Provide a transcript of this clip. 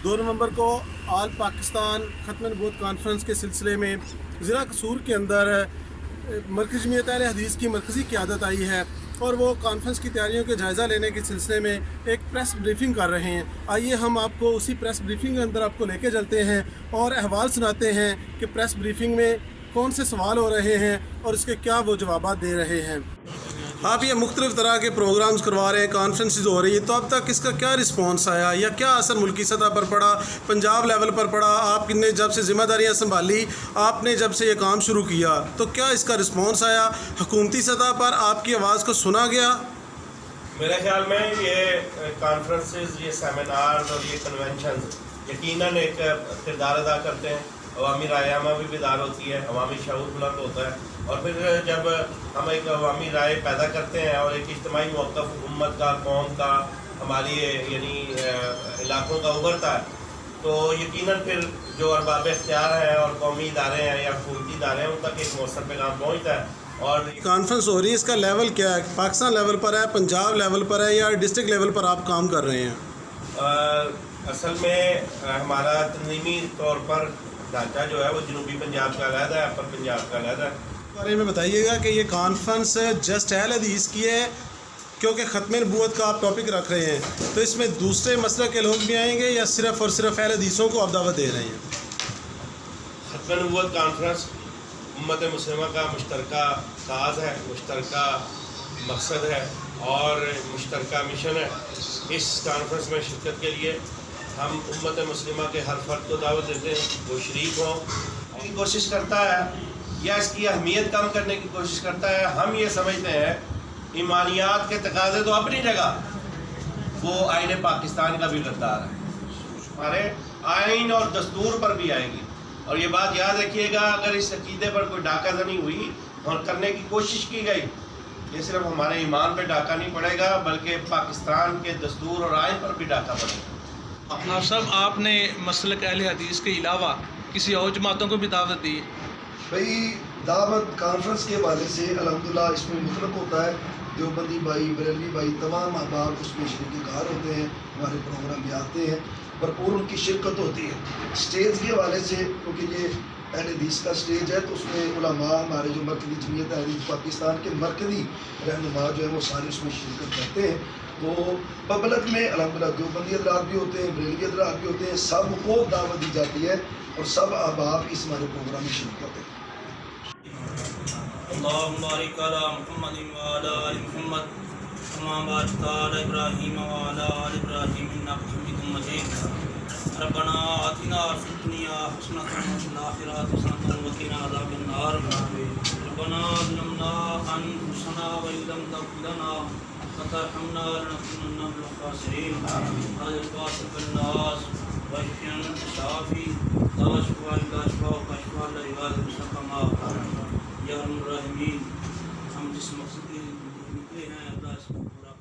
2 नवंबर को आल पाकिस्तान ख़त्म नबूवत कॉन्फ्रेंस के सिलसिले में ज़िला कसूर के अंदर मरकज़ी जमीयत अहले हदीस की मरकज़ी क़यादत आई है और वो कॉन्फ्रेंस की तैयारियों के जायज़ा लेने के सिलसिले में एक प्रेस ब्रीफिंग कर रहे हैं। आइए हम आपको उसी प्रेस ब्रीफिंग के अंदर आपको लेके चलते हैं और अहवाल सुनाते हैं कि प्रेस ब्रीफिंग में कौन से सवाल हो रहे हैं और इसके क्या वो जवाब दे रहे हैं। आप ये मुख्तलिफ़ तरह के प्रोग्राम्स करवा रहे हैं, कॉन्फ्रेंसेस हो रही है, तो अब तक इसका क्या रिस्पॉन्स आया या क्या असर मुल्की सतह पर पड़ा, पंजाब लेवल पर पड़ा? आपने जब से ज़िम्मेदारियाँ संभाली, आपने जब से ये काम शुरू किया, तो क्या इसका रिस्पॉन्स आया? हुकूमती सतह पर आपकी आवाज़ को सुना गया? मेरे ख्याल में ये कॉन्फ्रेंसेस, ये सेमिनार्स और ये कन्वेंशन यकीनन एक किरदार अदा करते हैं। अवामी राय आमा भी बेदार होती है, अवामी शऊर बुलंद होता है, और फिर जब हम एक अवामी राय पैदा करते हैं और एक इज्तिमाई मौक़िफ़ उम्मत का, कौम का, हमारी यानी इलाक़ों का उभरता है, तो यकीनन फिर जो अरबाब इख्तियार हैं और कौमी इदारे हैं या हुकूमती इदारे हैं, उन तक एक मौसर पैगाम पहुँचता है। और कॉन्फ्रेंस हो रही है, इसका लेवल क्या है? पाकिस्तान लेवल पर है, पंजाब लेवल पर है या डिस्ट्रिक्ट लेवल पर आप काम कर रहे हैं? असल में हमारा तंज़ीमी तौर पर ढांचा जो है वो जनूबी पंजाब का अलग है, अपर पंजाब का अलग है। बारे में बताइएगा कि ये कॉन्फ्रेंस जस्ट अहले हदीस की है, क्योंकि ख़त्म नबूवत का आप टॉपिक रख रहे हैं, तो इसमें दूसरे मसलक के लोग भी आएंगे या सिर्फ़ और सिर्फ अहले हदीसों को आप दावत दे रहे हैं? ख़त्म नबूवत कॉन्फ्रेंस उम्मत मुस्लिमा का मुश्तरका काज है, मुश्तरका मकसद है और मुश्तरका मिशन है। इस कॉन्फ्रेंस में शिरकत के लिए हम उम्मत मुस्लिमा के हर फर्द को दावत देते हैं, वो शरीक हों। की कोशिश करता है या इसकी अहमियत कम करने की कोशिश करता है। हम ये समझते हैं ईमानियात के तकाज़े तो अपनी जगह, वो आईन पाकिस्तान का भी किरदार है, हमारे आइन और दस्तूर पर भी आएगी। और ये बात याद रखिएगा, अगर इस अकीदे पर कोई डाकाज़नी हुई और करने की कोशिश की गई, ये सिर्फ हमारे ईमान पे डाका नहीं पड़ेगा, बल्कि पाकिस्तान के दस्तूर और आइन पर भी डाका पड़ेगा। आप सब आपने मसलक अहले हदीस के अलावा किसी और जमातों को भी दावत दी? भाई दावत कॉन्फ्रेंस के हवाले से अल्हम्दुलिल्लाह इसमें मुतलक होता है, देवबंदी भाई, बरेलवी भाई, तमाम अहबाब उसमें शरीकार होते हैं, हमारे प्रोग्राम में आते हैं, भरपूर उनकी शिरकत होती है। स्टेज के हवाले से, क्योंकि ये अहले हदीस का स्टेज है, तो उसमें उलमा, हमारे जो मरकज़ी जमीयत अहले हदीस पाकिस्तान के मरकज़ी रहनुमा जो है वो सारे उसमें शिरकत करते हैं। तो पब्लिक में अल्हम्दुलिल्लाह देवबंदी हज़रात भी होते हैं, बरेलवी हज़रात भी होते हैं, सबको दावत दी जाती है और सब अहबाब इस हमारे प्रोग्राम में शिरकत करते हैं। अल्लाहुम्मा बारिक अला मुहम्मदिन व अला आलि मुहम्मद कमा बारकता अला इब्राहीम व अला आलि इब्राहीम इन्नका हमीदुम मजीद। रब्बना आतिना फिद दुनिया हसनतन व फिल आखिरति हसनतन व क़िना अज़ाबन नार। रब्बना ज़लमना अनफुसना व इन लम तग़फिर लना व तरहमना लनकुनन्ना मिनल ख़ासिरीन। हाज़िल वासिफ़ अन्नास व अन्त शाफ़ी ला शिफ़ा इल्ला शिफ़ाउका शिफ़ाअन ला युग़ादिरु सक़मा या अर्हमर राहिमीन। हम जिस मकसद के लिए निकले हैं, अल्लाह इसको पूरा